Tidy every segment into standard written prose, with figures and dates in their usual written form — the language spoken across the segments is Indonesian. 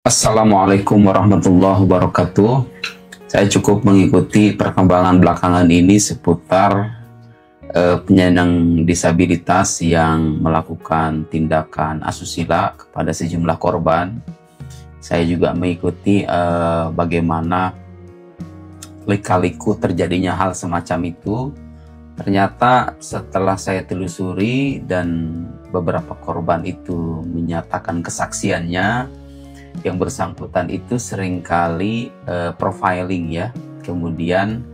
Assalamualaikum warahmatullahi wabarakatuh. Saya cukup mengikuti perkembangan belakangan ini seputar penyandang disabilitas yang melakukan tindakan asusila kepada sejumlah korban. Saya juga mengikuti bagaimana lika-liku terjadinya hal semacam itu. Ternyata setelah saya telusuri dan beberapa korban itu menyatakan kesaksiannya, yang bersangkutan itu seringkali profiling ya, kemudian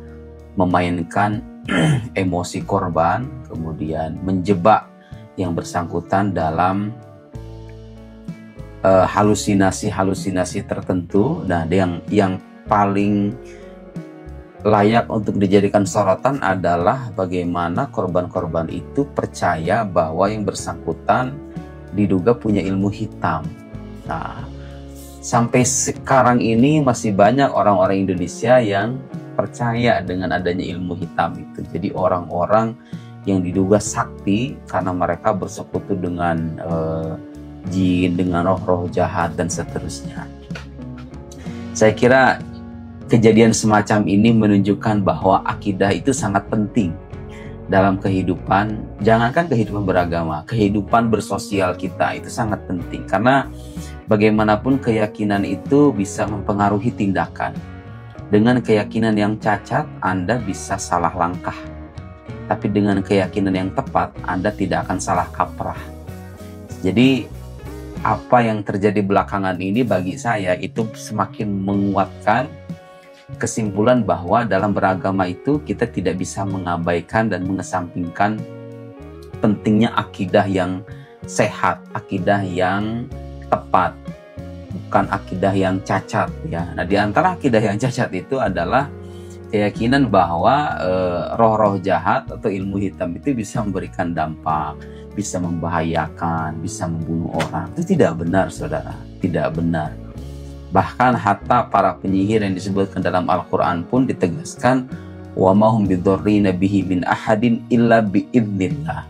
memainkan emosi korban, kemudian menjebak yang bersangkutan dalam halusinasi-halusinasi tertentu. Nah, yang paling layak untuk dijadikan sorotan adalah bagaimana korban-korban itu percaya bahwa yang bersangkutan diduga punya ilmu hitam. Nah, sampai sekarang ini masih banyak orang-orang Indonesia yang percaya dengan adanya ilmu hitam itu. Jadi orang-orang yang diduga sakti karena mereka bersekutu dengan jin, dengan roh-roh jahat dan seterusnya. Saya kira kejadian semacam ini menunjukkan bahwa akidah itu sangat penting dalam kehidupan, jangankan kehidupan beragama, kehidupan bersosial kita itu sangat penting. Karena bagaimanapun keyakinan itu bisa mempengaruhi tindakan. Dengan keyakinan yang cacat, Anda bisa salah langkah. Tapi dengan keyakinan yang tepat, Anda tidak akan salah kaprah. Jadi, apa yang terjadi belakangan ini bagi saya itu semakin menguatkan kesimpulan bahwa dalam beragama itu kita tidak bisa mengabaikan dan mengesampingkan pentingnya akidah yang sehat, akidah yang tepat, bukan akidah yang cacat ya. Nah, di antara akidah yang cacat itu adalah keyakinan bahwa roh-roh jahat atau ilmu hitam itu bisa memberikan dampak, bisa membahayakan, bisa membunuh orang. Itu tidak benar, saudara, tidak benar. Bahkan hatta para penyihir yang disebutkan dalam Al-Quran pun ditegaskan wa ma hum bidzarrina bihi min ahadin illa biidznillah.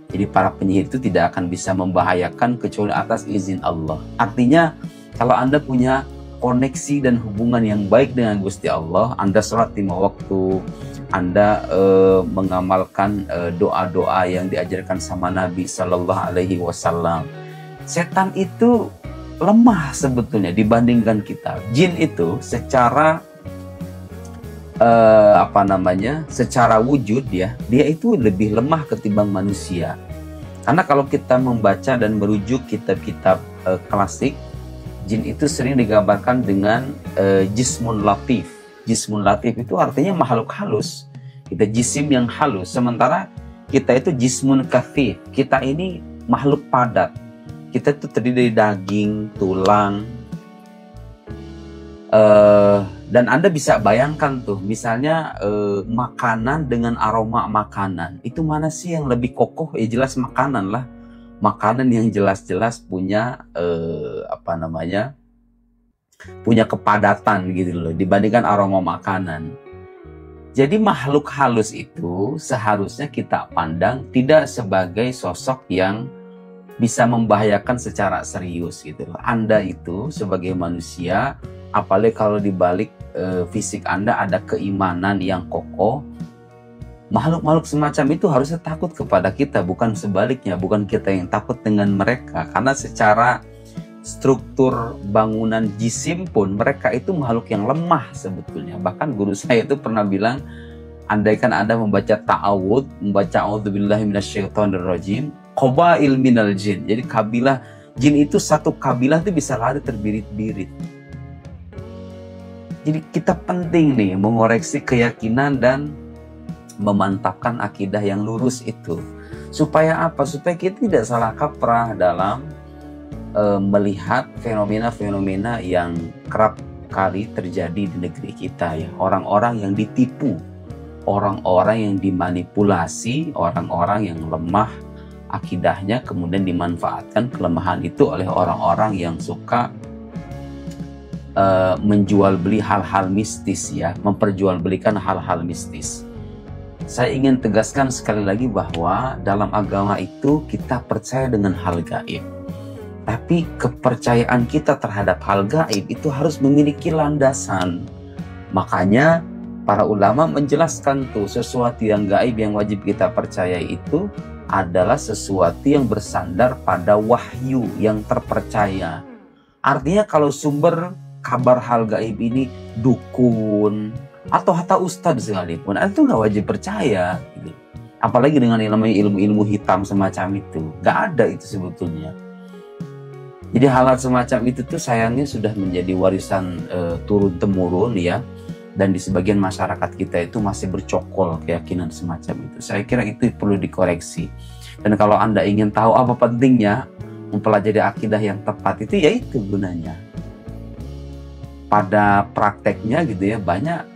Jadi para penyihir itu tidak akan bisa membahayakan kecuali atas izin Allah. Artinya kalau Anda punya koneksi dan hubungan yang baik dengan Gusti Allah, Anda sholat 5 waktu, Anda mengamalkan doa-doa yang diajarkan sama Nabi Sallallahu Alaihi Wasallam, setan itu lemah sebetulnya dibandingkan kita. Jin itu secara secara wujud ya, dia itu lebih lemah ketimbang manusia. Karena kalau kita membaca dan merujuk kitab-kitab klasik, jin itu sering digambarkan dengan jismun latif. Jismun latif itu artinya makhluk halus. Kita jisim yang halus, sementara kita itu jismun kathif. Kita ini makhluk padat. Kita itu terdiri dari daging, tulang, dan Anda bisa bayangkan tuh, misalnya makanan dengan aroma makanan, itu mana sih yang lebih kokoh? Ya jelas makanan lah, makanan yang jelas-jelas punya punya kepadatan gitu loh, dibandingkan aroma makanan. Jadi makhluk halus itu seharusnya kita pandang tidak sebagai sosok yang bisa membahayakan secara serius gitu loh. Anda itu sebagai manusia, apalagi kalau di balik fisik Anda ada keimanan yang kokoh, makhluk-makhluk semacam itu harusnya takut kepada kita, bukan sebaliknya, bukan kita yang takut dengan mereka. Karena secara struktur bangunan jisim pun mereka itu makhluk yang lemah sebetulnya. Bahkan guru saya itu pernah bilang, andaikan Anda membaca ta'awud, membaca a'udzubillahi minasyaitonirrajim, qabail minal jin. Jadi kabilah jin itu, satu kabilah itu bisa lari terbirit-birit. Jadi kita penting nih mengoreksi keyakinan dan memantapkan akidah yang lurus itu. Supaya apa? Supaya kita tidak salah kaprah dalam melihat fenomena-fenomena yang kerap kali terjadi di negeri kita ya. Orang-orang yang ditipu, orang-orang yang dimanipulasi, orang-orang yang lemah akidahnya, kemudian dimanfaatkan kelemahan itu oleh orang-orang yang suka menjual beli hal-hal mistis ya, memperjualbelikan hal-hal mistis. Saya ingin tegaskan sekali lagi bahwa dalam agama itu kita percaya dengan hal gaib. Tapi kepercayaan kita terhadap hal gaib itu harus memiliki landasan. Makanya para ulama menjelaskan tuh, sesuatu yang gaib yang wajib kita percaya itu adalah sesuatu yang bersandar pada wahyu yang terpercaya. Artinya kalau sumber kabar hal gaib ini dukun atau hatta ustadz sekalipun, itu nggak wajib percaya gitu. Apalagi dengan ilmu-ilmu hitam semacam itu, nggak ada itu sebetulnya. Jadi hal-hal semacam itu tuh sayangnya sudah menjadi warisan turun-temurun ya. Dan di sebagian masyarakat kita itu masih bercokol keyakinan semacam itu. Saya kira itu perlu dikoreksi. Dan kalau Anda ingin tahu apa pentingnya mempelajari akidah yang tepat itu, ya itu gunanya. Pada prakteknya gitu ya, banyak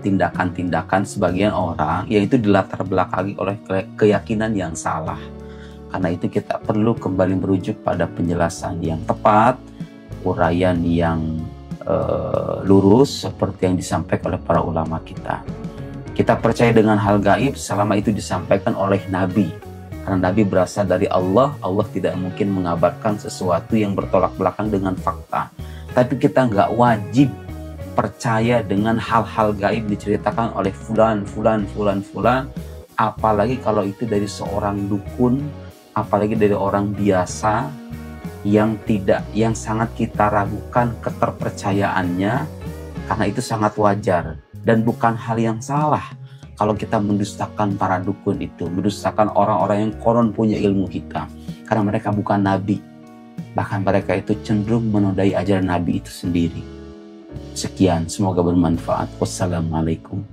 tindakan-tindakan sebagian orang yang itu dilatar belakangi oleh keyakinan yang salah. Karena itu kita perlu kembali merujuk pada penjelasan yang tepat, uraian yang lurus seperti yang disampaikan oleh para ulama kita. Kita percaya dengan hal gaib selama itu disampaikan oleh Nabi. Karena Nabi berasal dari Allah, Allah tidak mungkin mengabarkan sesuatu yang bertolak belakang dengan fakta. Tapi kita nggak wajib percaya dengan hal-hal gaib diceritakan oleh fulan, apalagi kalau itu dari seorang dukun, apalagi dari orang biasa yang sangat kita ragukan keterpercayaannya, karena itu sangat wajar dan bukan hal yang salah kalau kita mendustakan para dukun itu, mendustakan orang-orang yang konon punya ilmu hitam, karena mereka bukan nabi, bahkan mereka itu cenderung menodai ajaran nabi itu sendiri. Sekian, semoga bermanfaat. Wassalamualaikum.